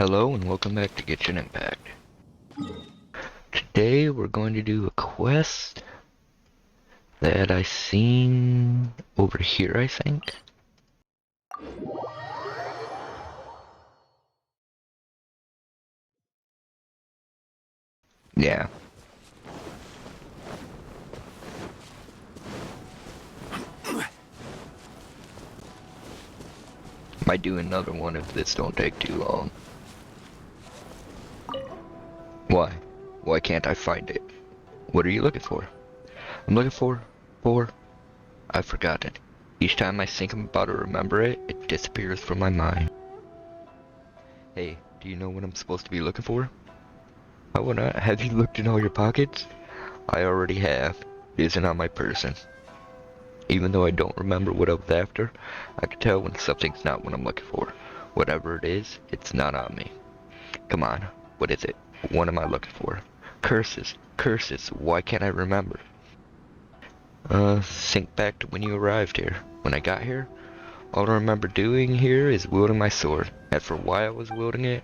Hello and welcome back to Genshin Impact. Today we're going to do a quest that I seen over here, I think. Yeah. Might do another one if this don't take too long. Why? Why can't I find it? What are you looking for? I'm looking for... I've forgotten. Each time I think I'm about to remember it, it disappears from my mind. Hey, do you know what I'm supposed to be looking for? I wanna... Have you looked in all your pockets? I already have. It isn't on my person. Even though I don't remember what I was after, I can tell when something's not what I'm looking for. Whatever it is, it's not on me. Come on, what is it? What am I looking for? Curses, curses, why can't I remember? Think back to when you arrived here. When I got here, all I remember doing here is wielding my sword. And for why I was wielding it?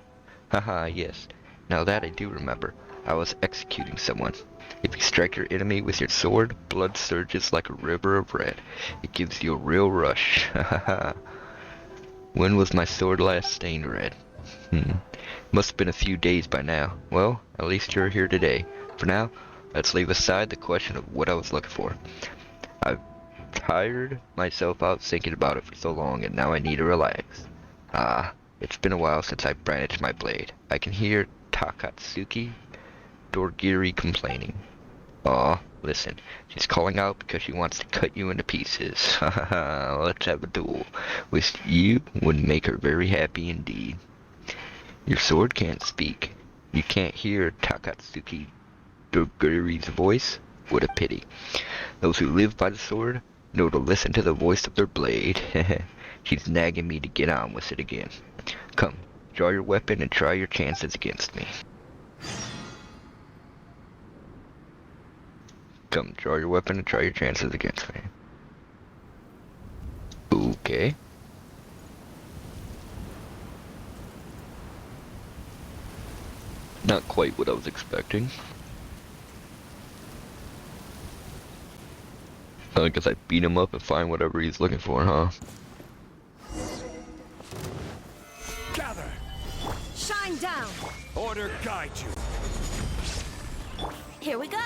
Haha, yes. Now that I do remember, I was executing someone. If you strike your enemy with your sword, blood surges like a river of red. It gives you a real rush. Hahaha. When was my sword last stained red? Must have been a few days by now. Well, at least you're here today. For now, let's leave aside the question of what I was looking for. I've tired myself out thinking about it for so long, and now I need to relax. It's been a while since I brandished my blade. I can hear Takatsuki Dorgiri complaining. Aw, listen, she's calling out because she wants to cut you into pieces. Hahaha, let's have a duel. With you would make her very happy indeed. Your sword can't speak. You can't hear Takatsuki Dorgiri's voice? What a pity. Those who live by the sword know to listen to the voice of their blade. She's nagging me to get on with it again. Come, draw your weapon and try your chances against me. Come, draw your weapon and try your chances against me. Okay. Not quite what I was expecting. I guess I beat him up and find whatever he's looking for, huh? Gather! Shine down! Order guide you! Here we go!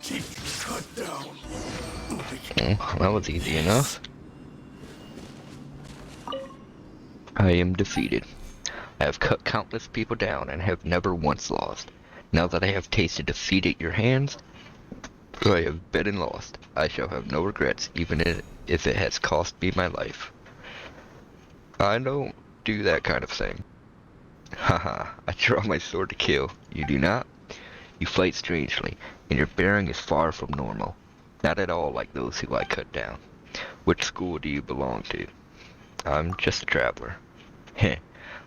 Keep cut down! That was easy enough. I am defeated. I have cut countless people down and have never once lost. Now that I have tasted defeat at your hands, I have been and lost. I shall have no regrets, even if it has cost me my life. I don't do that kind of thing. Haha, I draw my sword to kill. You do not? You fight strangely, and your bearing is far from normal. Not at all like those who I cut down. Which school do you belong to? I'm just a traveler. Heh.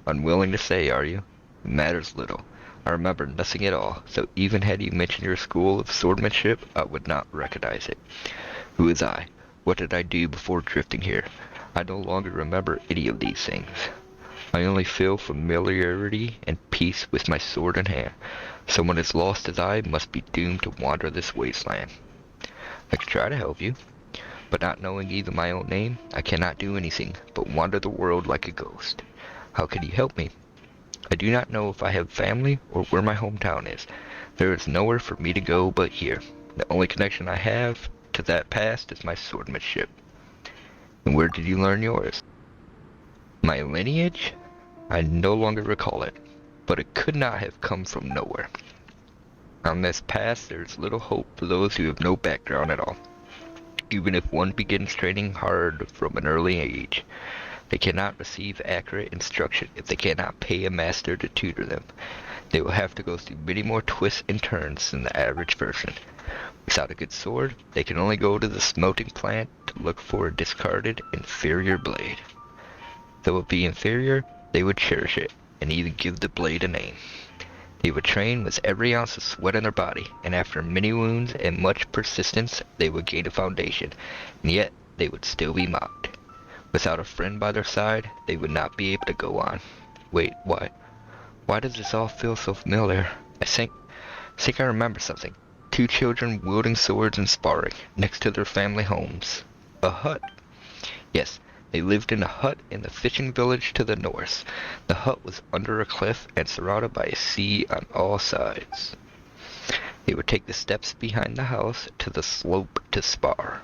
Unwilling to say, are you? It matters little. I remember nothing at all, so even had you mentioned your school of swordsmanship, I would not recognize it. Who is I? What did I do before drifting here? I no longer remember any of these things. I only feel familiarity and peace with my sword in hand. Someone as lost as I must be doomed to wander this wasteland. I could try to help you, but not knowing even my own name, I cannot do anything but wander the world like a ghost. How can you help me? I do not know if I have family or where my hometown is. There is nowhere for me to go but here. The only connection I have to that past is my swordsmanship. And where did you learn yours? My lineage? I no longer recall it, but it could not have come from nowhere. On this path there is little hope for those who have no background at all. Even if one begins training hard from an early age, they cannot receive accurate instruction if they cannot pay a master to tutor them. They will have to go through many more twists and turns than the average person. Without a good sword, they can only go to the smelting plant to look for a discarded, inferior blade. Though it be inferior, they would cherish it, and even give the blade a name. They would train with every ounce of sweat in their body, and after many wounds and much persistence, they would gain a foundation. And yet, they would still be mocked. Without a friend by their side, they would not be able to go on. Wait, what? Why does this all feel so familiar? I think I remember something. Two children wielding swords and sparring, next to their family homes. A hut. Yes, they lived in a hut in the fishing village to the north. The hut was under a cliff and surrounded by a sea on all sides. They would take the steps behind the house to the slope to spar.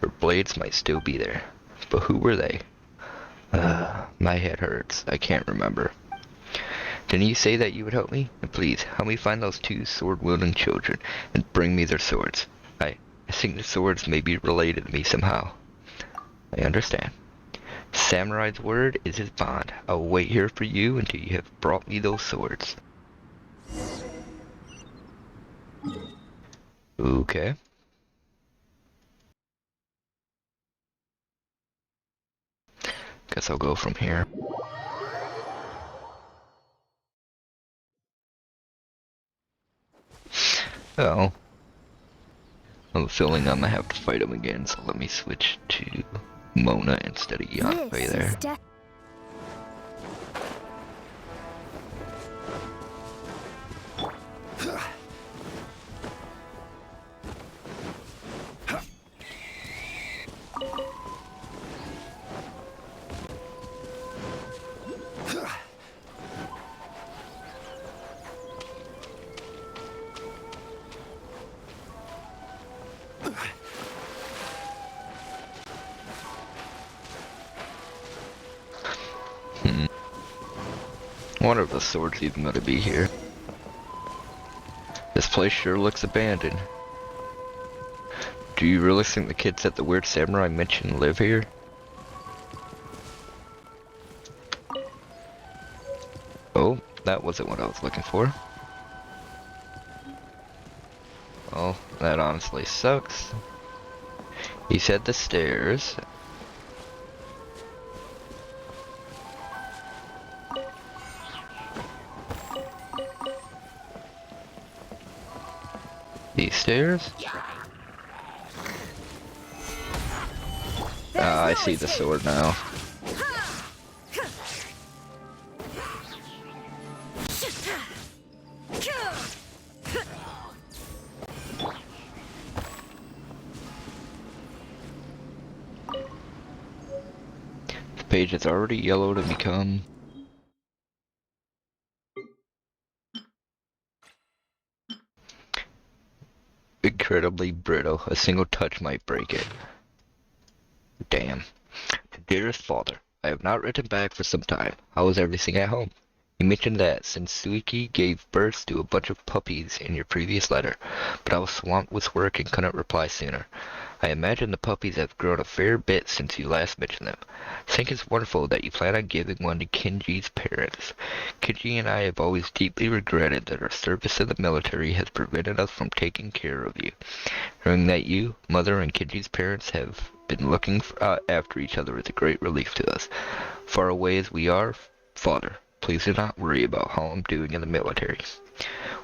Their blades might still be there. But who were they? My head hurts. I can't remember. Didn't you say that you would help me? And please, help me find those two sword-wielding children and bring me their swords. I think the swords may be related to me somehow. I understand. Samurai's word is his bond. I will wait here for you until you have brought me those swords. Okay. Guess I'll go from here. Oh. I'm feeling I'm gonna have to fight him again, so let me switch to Mona instead of Yanfei there. One of the swords even gonna be here. This place sure looks abandoned. Do you really think the kids that the weird samurai mentioned live here? Oh, that wasn't what I was looking for. Well, that honestly sucks. He said the stairs. These stairs? Ah, I see the sword now. The page is already yellowed and become incredibly brittle. A single touch might break it. Damn. Dearest father, I have not written back for some time. How is everything at home? You mentioned that Sensuiki gave birth to a bunch of puppies in your previous letter, but I was swamped with work and couldn't reply sooner. I imagine the puppies have grown a fair bit since you last mentioned them. I think it's wonderful that you plan on giving one to Kenji's parents. Kenji and I have always deeply regretted that our service in the military has prevented us from taking care of you. Knowing that you, Mother, and Kenji's parents have been looking after each other is a great relief to us. Far away as we are, Father, please do not worry about how I'm doing in the military.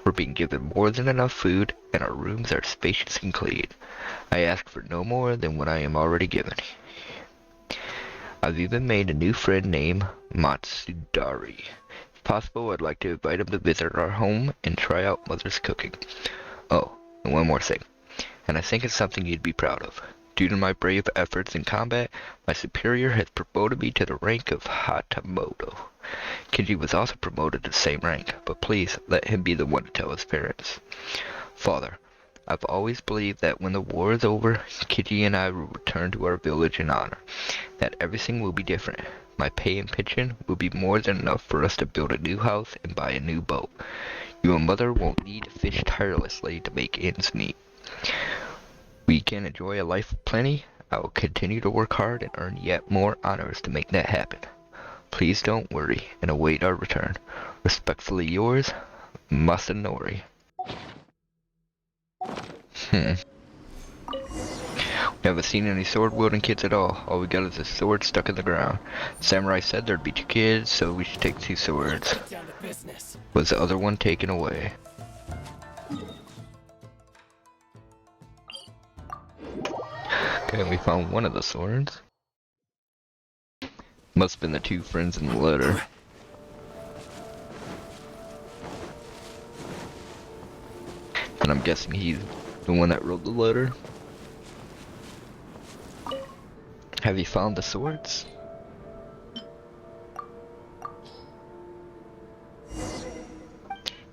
We're being given more than enough food, and our rooms are spacious and clean. I ask for no more than what I am already given. I've even made a new friend named Matsudari. If possible, I'd like to invite him to visit our home and try out Mother's cooking. Oh, and one more thing, and I think it's something you'd be proud of. Due to my brave efforts in combat, my superior has promoted me to the rank of Hatamoto. Kenji was also promoted to the same rank, but please let him be the one to tell his parents. Father, I've always believed that when the war is over, Kenji and I will return to our village in honor. That everything will be different. My pay and pension will be more than enough for us to build a new house and buy a new boat. You and Mother won't need to fish tirelessly to make ends meet. We can enjoy a life of plenty. I will continue to work hard and earn yet more honors to make that happen. Please don't worry and await our return. Respectfully yours, Masanori. We haven't seen any sword-wielding kids at all. All we got is a sword stuck in the ground. Samurai said there'd be 2 kids, so we should take 2 swords. Was the other one taken away? Okay, we found one of the swords. Must have been the two friends in the letter. And I'm guessing he's the one that wrote the letter. Have you found the swords?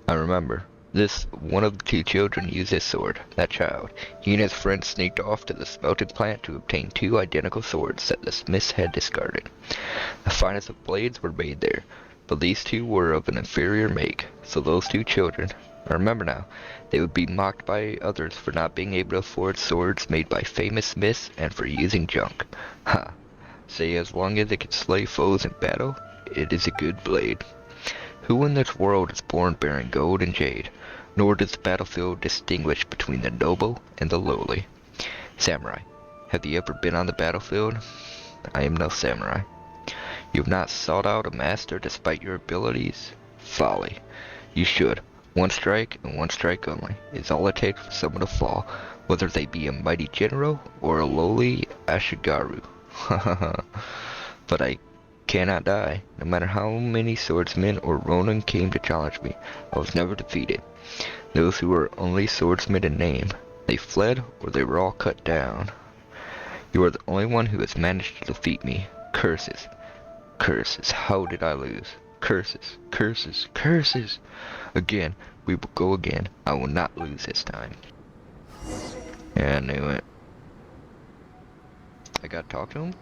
I remember. This one of the two children used his sword, that child. He and his friend sneaked off to the smelting plant to obtain two identical swords that the smiths had discarded. The finest of blades were made there, but these two were of an inferior make, so those two children, I remember now, they would be mocked by others for not being able to afford swords made by famous smiths and for using junk. Ha! Say as long as it can slay foes in battle, it is a good blade. Who in this world is born bearing gold and jade, nor does the battlefield distinguish between the noble and the lowly? Samurai, have you ever been on the battlefield? I am no samurai. You have not sought out a master despite your abilities? Folly. You should. One strike and one strike only is all it takes for someone to fall, whether they be a mighty general or a lowly ashigaru. But I cannot die. No matter how many swordsmen or ronin came to challenge me, I was never defeated. Those who were only swordsmen in name, they fled or they were all cut down. You are the only one who has managed to defeat me. Curses. Curses. How did I lose? Curses. Curses. Curses. Again. We will go again. I will not lose this time. Yeah, I knew it. I gotta talk to him?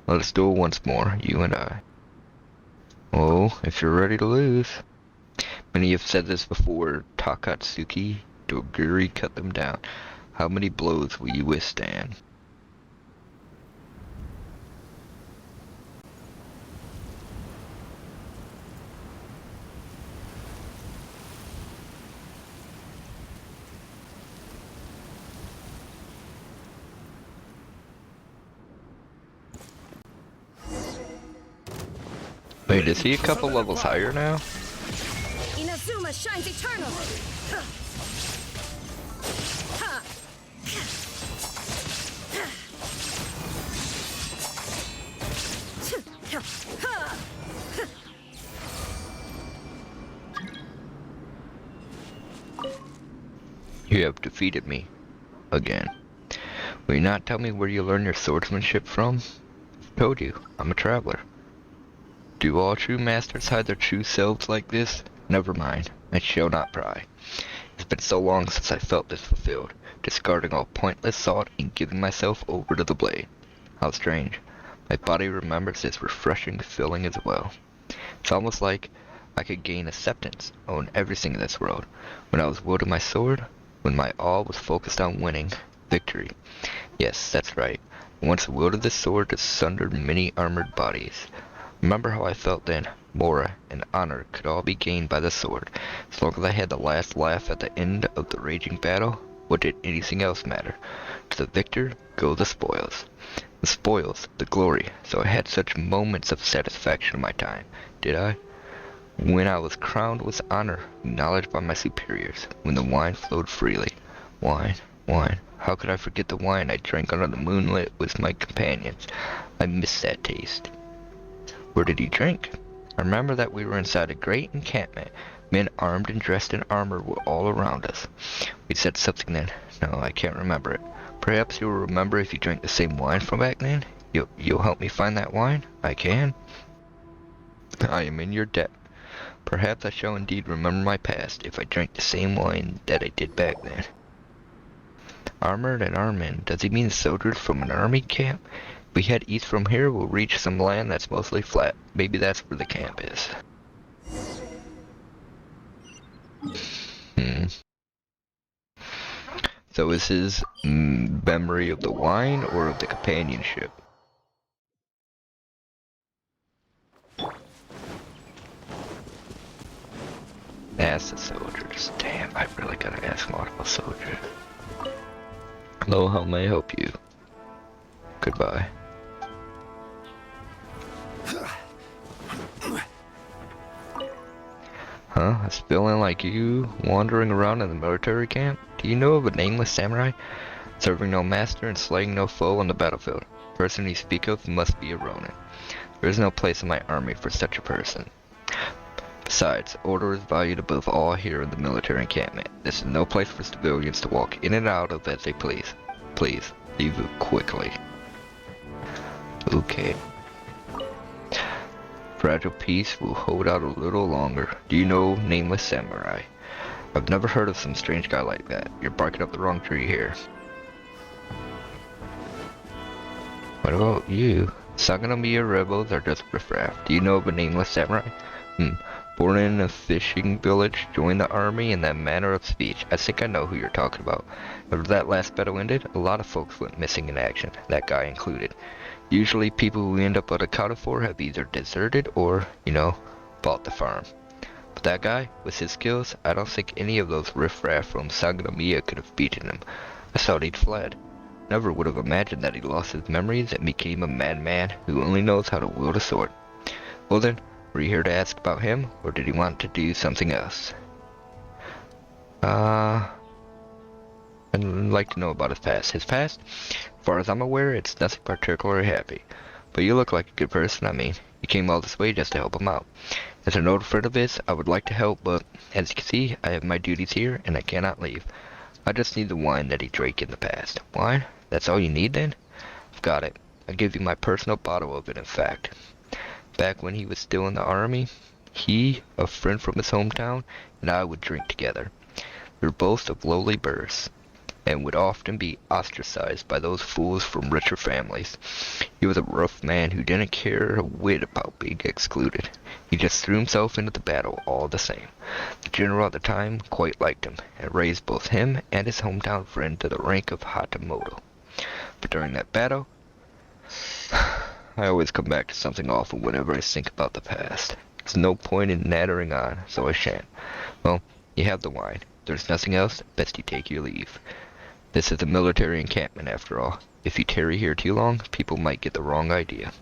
Let us do it once more, you and I. Oh, if you're ready to lose. Many have said this before. Takatsuki, Doguri cut them down. How many blows will you withstand? Wait, is he a couple levels higher now? Inazuma shines eternal. You have defeated me. Again. Will you not tell me where you learned your swordsmanship from? I've told you, I'm a traveler. Do all true masters hide their true selves like this? Never mind, I shall not pry. It's been so long since I felt this fulfilled, discarding all pointless thought and giving myself over to the blade. How strange. My body remembers this refreshing feeling as well. It's almost like I could gain acceptance, own everything in this world. When I was wielding my sword, when my all was focused on winning, victory. Yes, that's right. I once wielded this sword to sunder many armored bodies. Remember how I felt then? Mora and honor could all be gained by the sword. As long as I had the last laugh at the end of the raging battle, what did anything else matter? To the victor go the spoils. The spoils, the glory. So I had such moments of satisfaction in my time, did I? When I was crowned with honor, acknowledged by my superiors, when the wine flowed freely. Wine, wine. How could I forget the wine I drank under the moonlit with my companions? I miss that taste. Where did he drink? I remember that we were inside a great encampment. Men armed and dressed in armor were all around us. We said something then. No, I can't remember it. Perhaps you'll remember if you drank the same wine from back then? You'll help me find that wine? I can. I am in your debt. Perhaps I shall indeed remember my past if I drank the same wine that I did back then. Armored and armed men. Does he mean soldiers from an army camp? If we head east from here, we'll reach some land that's mostly flat. Maybe that's where the camp is. So is his memory of the wine or of the companionship? Ask the soldiers. Damn, I really gotta ask multiple soldiers. Hello, how may I help you? Goodbye. Huh? A feeling like you wandering around in the military camp? Do you know of a nameless samurai? serving no master and slaying no foe on the battlefield. The person you speak of must be a Ronin. There is no place in my army for such a person. Besides, order is valued above all here in the military encampment. This is no place for civilians to walk in and out of as they please. Please, leave it quickly. Okay. Fragile peace will hold out a little longer. Do you know Nameless Samurai? I've never heard of some strange guy like that. You're barking up the wrong tree here. What about you? Saganamiya rebels are just riffraff. Do you know of a Nameless Samurai? Born in a fishing village, joined the army, and that manner of speech. I think I know who you're talking about. After that last battle ended, a lot of folks went missing in action, that guy included. Usually people who end up unaccounted for have either deserted or, bought the farm. But that guy, with his skills, I don't think any of those riffraff from Saganamiya could have beaten him. I thought he'd fled. Never would have imagined that he lost his memories and became a madman who only knows how to wield a sword. Well then, were you here to ask about him, or did he want to do something else? I'd like to know about his past. His past? As far as I'm aware, it's nothing particularly happy. But you look like a good person, You came all this way just to help him out. As an old friend of his, I would like to help, but as you can see, I have my duties here, and I cannot leave. I just need the wine that he drank in the past. Wine? That's all you need then? I've got it. I'll give you my personal bottle of it, in fact. Back when he was still in the army, he, a friend from his hometown, and I would drink together. We were both of lowly births, and would often be ostracized by those fools from richer families. He was a rough man who didn't care a whit about being excluded. He just threw himself into the battle all the same. The general at the time quite liked him, and raised both him and his hometown friend to the rank of Hatamoto. But during that battle, I always come back to something awful whenever I think about the past. There's no point in nattering on, so I shan't. Well, you have the wine. If there's nothing else, best you take your leave. This is a military encampment after all. If you tarry here too long, people might get the wrong idea.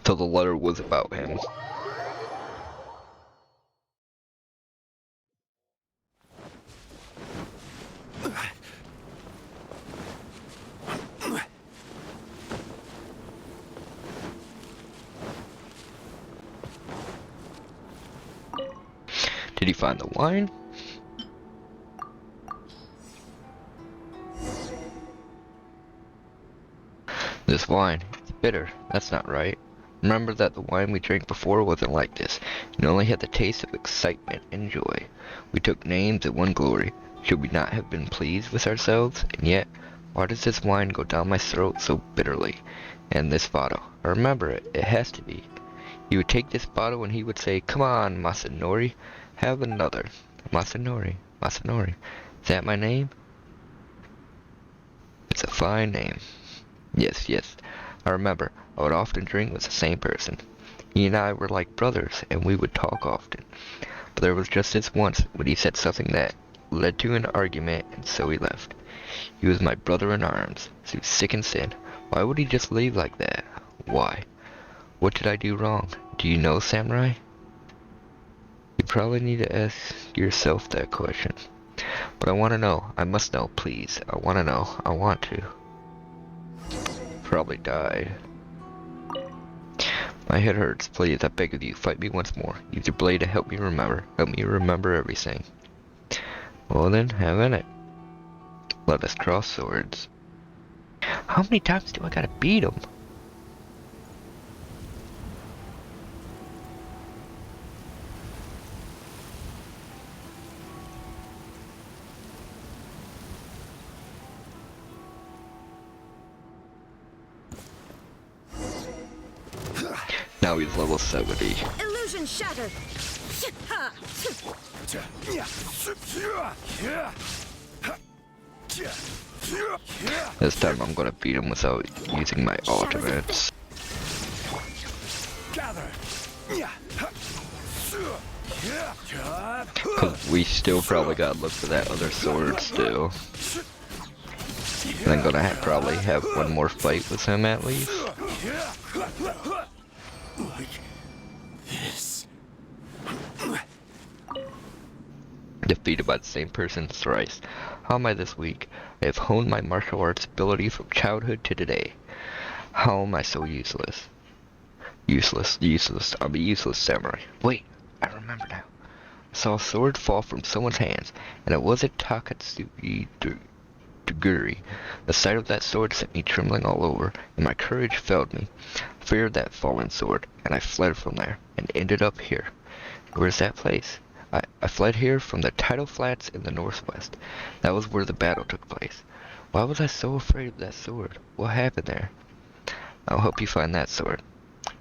So the letter was about him. Did he find the wine? This wine, it's bitter. That's not right. Remember that the wine we drank before wasn't like this. It only had the taste of excitement and joy. We took names and won glory. Should we not have been pleased with ourselves? And yet, why does this wine go down my throat so bitterly? And this bottle, I remember it. It has to be. He would take this bottle and he would say, "Come on, Masanori. Have another." Masanori. Masanori. Is that my name? It's a fine name. Yes, yes. I remember. I would often drink with the same person. He and I were like brothers, and we would talk often. But there was just this once when he said something that led to an argument, and so he left. He was my brother in arms, so he was sick and sin. Why would he just leave like that? Why? What did I do wrong? Do you know, Samurai? You probably need to ask yourself that question. But I want to know. I must know, please. I want to know. I want to. Probably died. My head hurts. Please, I beg of you, fight me once more. Use your blade to help me remember. Help me remember everything. Well then, have in it. Let us cross swords. How many times do I gotta beat him? Now he's level 70. Illusion shattered. This time I'm gonna beat him without using my ultimates. Cause we still probably gotta look for that other sword still. And I'm gonna probably have one more fight with him at least. Like this. Defeated by the same person thrice. How am I this weak? I have honed my martial arts ability from childhood to today. How am I so useless? Useless. I'm a useless samurai. Wait, I remember now. I saw a sword fall from someone's hands, and it wasn't Takatsuki Duguri. The sight of that sword sent me trembling all over, and my courage failed me. I feared that fallen sword, and I fled from there, and ended up here. Where's that place? I fled here from the tidal flats in the northwest. That was where the battle took place. Why was I so afraid of that sword? What happened there? I'll help you find that sword.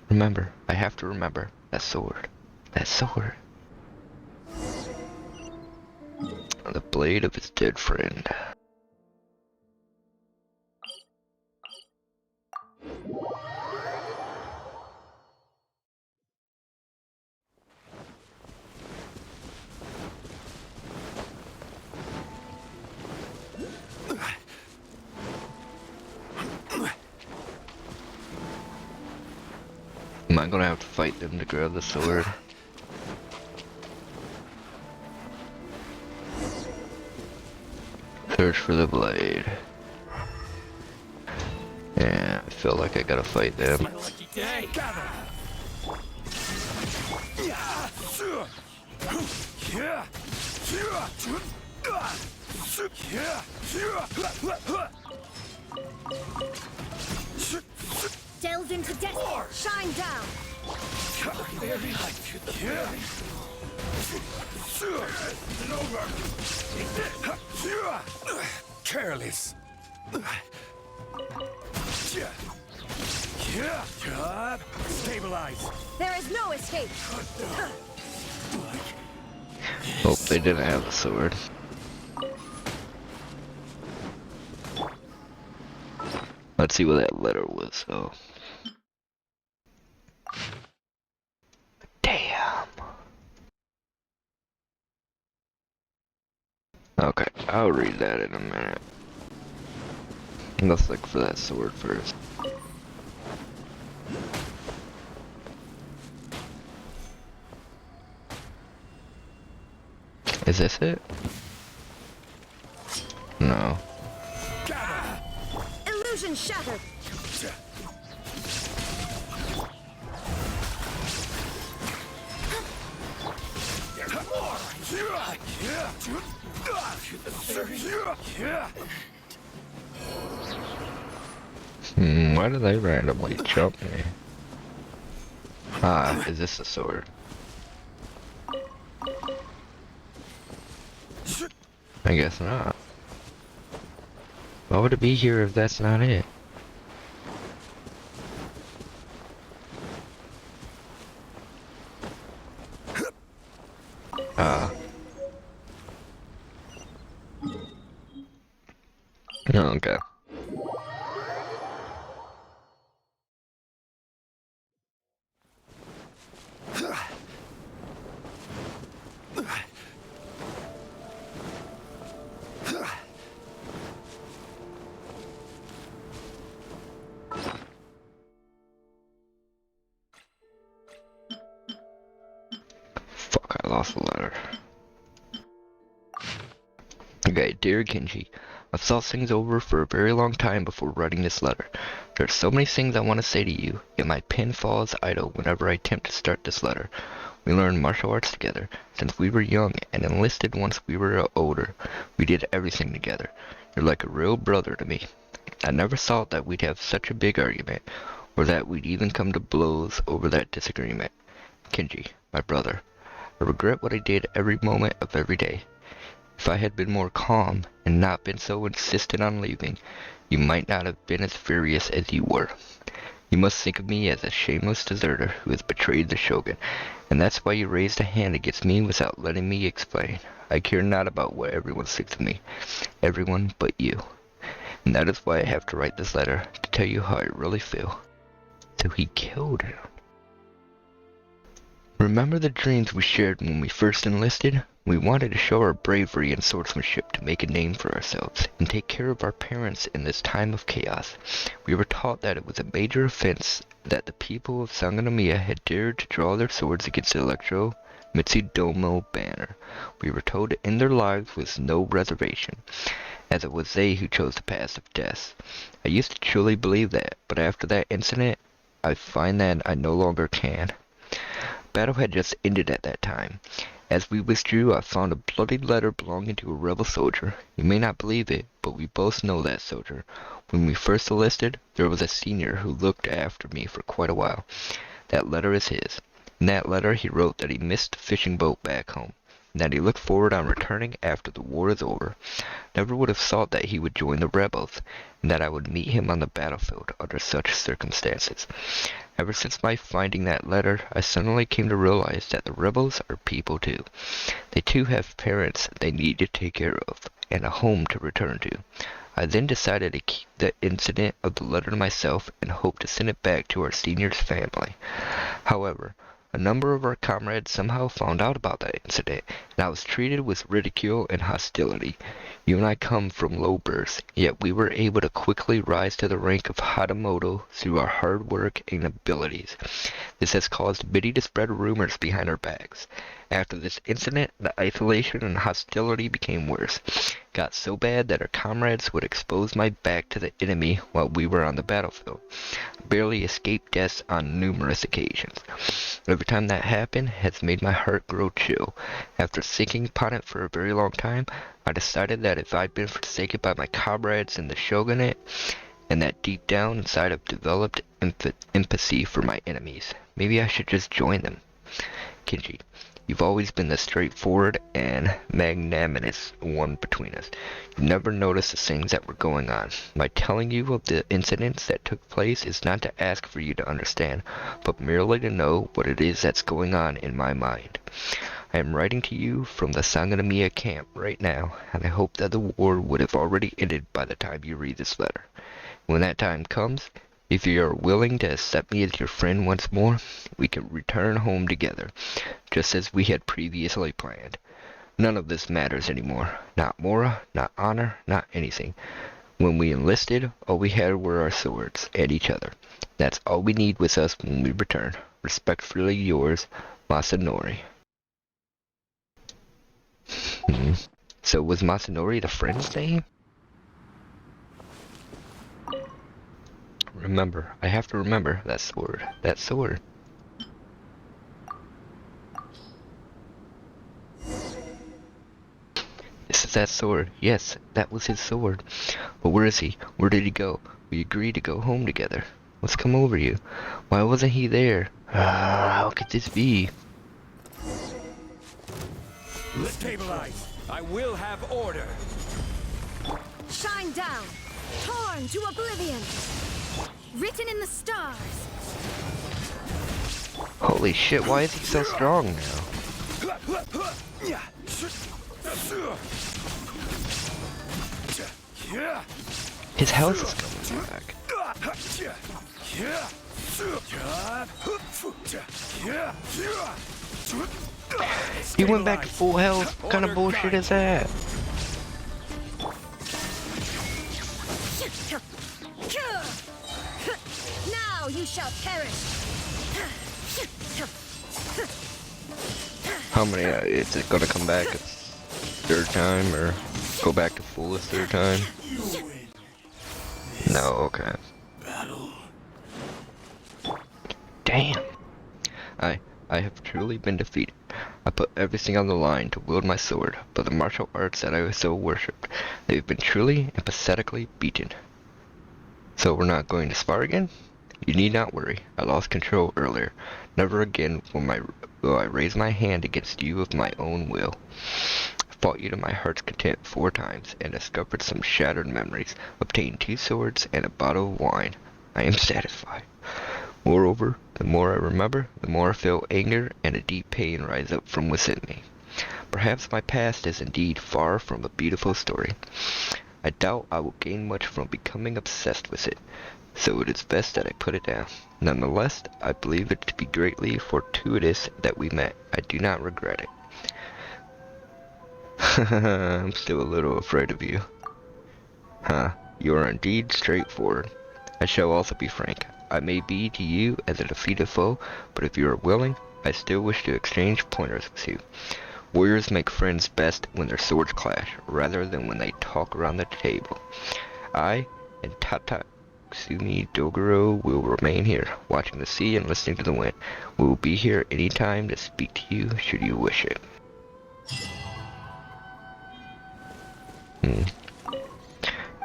Remember, I have to remember that sword. That sword. The blade of his dead friend. Am I gonna have to fight them to grab the sword? Search for the blade. Yeah, I feel like I gotta fight them. My lucky day. Gather. Delve into death. Shine down. Careless. Stabilize. There is no escape. Hope they didn't have the sword. Let's see what that letter was, though. Damn. Okay, I'll read that in a minute. Let's look for that sword first. Is this it? No. Illusion shattered. Why do they randomly jump me? Ah, is this a sword? I guess not. Why would it be here if that's not it? Ah. Okay. Fuck, I lost the letter. Okay, dear Kenji, I've thought things over for a very long time before writing this letter. There are so many things I want to say to you, yet my pen falls idle whenever I attempt to start this letter. We learned martial arts together since we were young and enlisted once we were older. We did everything together. You're like a real brother to me. I never thought that we'd have such a big argument, or that we'd even come to blows over that disagreement. Kenji, my brother, I regret what I did every moment of every day. If I had been more calm and not been so insistent on leaving, you might not have been as furious as you were. You must think of me as a shameless deserter who has betrayed the shogun, and that's why you raised a hand against me without letting me explain. I care not about what everyone thinks of me, everyone but you. And that is why I have to write this letter, to tell you how I really feel. So he killed him. Remember the dreams we shared when we first enlisted? We wanted to show our bravery and swordsmanship to make a name for ourselves and take care of our parents in this time of chaos. We were taught that it was a major offense that the people of Sangonomiya had dared to draw their swords against Electro, Mitsudomo banner. We were told to end their lives with no reservation, as it was they who chose the path of death. I used to truly believe that, but after that incident, I find that I no longer can. Battle had just ended at that time. As we withdrew, I found a bloodied letter belonging to a rebel soldier. You may not believe it, but we both know that soldier. When we first enlisted, there was a senior who looked after me for quite a while. That letter is his. In that letter, he wrote that he missed the fishing boat back home, and that he looked forward on returning after the war is over. Never would have thought that he would join the rebels, and that I would meet him on the battlefield under such circumstances. Ever since my finding that letter, I suddenly came to realize that the rebels are people too. They too have parents they need to take care of, and a home to return to. I then decided to keep the incident of the letter to myself and hoped to send it back to our senior's family. However, a number of our comrades somehow found out about that incident, and I was treated with ridicule and hostility. You and I come from low births, yet we were able to quickly rise to the rank of Hatamoto through our hard work and abilities. This has caused many to spread rumors behind our backs. After this incident, the isolation and hostility became worse. Got so bad that our comrades would expose my back to the enemy while we were on the battlefield. I barely escaped death on numerous occasions. Every time that happened has made my heart grow chill. After thinking upon it for a very long time, I decided that if I'd been forsaken by my comrades in the shogunate, and that deep down inside I've developed empathy for my enemies, maybe I should just join them. Kenji, you've always been the straightforward and magnanimous one between us. You never noticed the things that were going on. My telling you of the incidents that took place is not to ask for you to understand, but merely to know what it is that's going on in my mind. I am writing to you from the Sangonomiya camp right now, and I hope that the war would have already ended by the time you read this letter. When that time comes, if you are willing to accept me as your friend once more, we can return home together, just as we had previously planned. None of this matters anymore. Not Mora, not honor, not anything. When we enlisted, all we had were our swords and each other. That's all we need with us when we return. Respectfully yours, Masanori. So was Masanori the friend's name? Remember, I have to remember that sword. That sword. This is that sword. Yes, that was his sword. But where is he? Where did he go? We agreed to go home together. What's come over you? Why wasn't he there? How could this be? Let's stabilize. I will have order. Shine down. Torn to oblivion. Written in the stars. Holy shit, why is he so strong now? His health is coming back. He went back to full health. What kind of bullshit is that? Now you shall perish. How many, is it gonna come back a third time, or go back to full a third time? No, okay. Damn. I have truly been defeated. I put everything on the line to wield my sword, but the martial arts that I so worshipped, they've been truly and pathetically beaten. So we're not going to spar again? You need not worry. I lost control earlier. Never again will I raise my hand against you of my own will. I fought you to my heart's content 4 times, and discovered some shattered memories, obtained 2 swords and a bottle of wine. I am satisfied. Moreover, the more I remember, the more I feel anger and a deep pain rise up from within me. Perhaps my past is indeed far from a beautiful story. I doubt I will gain much from becoming obsessed with it, so it is best that I put it down. Nonetheless, I believe it to be greatly fortuitous that we met. I do not regret it. I'm still a little afraid of you. Huh, you are indeed straightforward. I shall also be frank. I may be to you as a defeated foe, but if you are willing, I still wish to exchange pointers with you. Warriors make friends best when their swords clash, rather than when they talk around the table. I and Tatatsumi Dogoro will remain here, watching the sea and listening to the wind. We will be here any time to speak to you, should you wish it.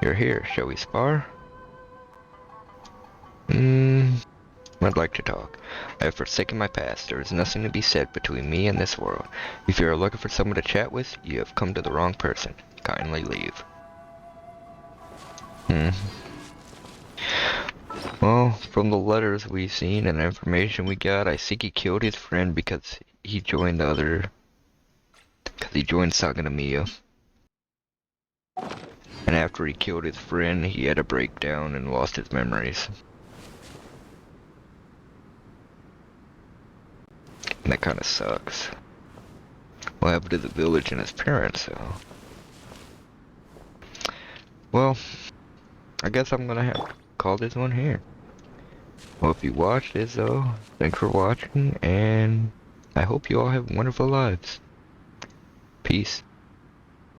You're here. Shall we spar? I'd like to talk. I have forsaken my past. There is nothing to be said between me and this world. If you are looking for someone to chat with, you have come to the wrong person. Kindly leave. Well, from the letters we've seen and information we got, I think he killed his friend because he joined Saganamiya. And after he killed his friend, he had a breakdown and lost his memories. And that kinda sucks. What happened to the village and his parents, though? Well, I guess I'm gonna have to call this one here. Well, if you watched this, though, thanks for watching, and I hope you all have wonderful lives. Peace.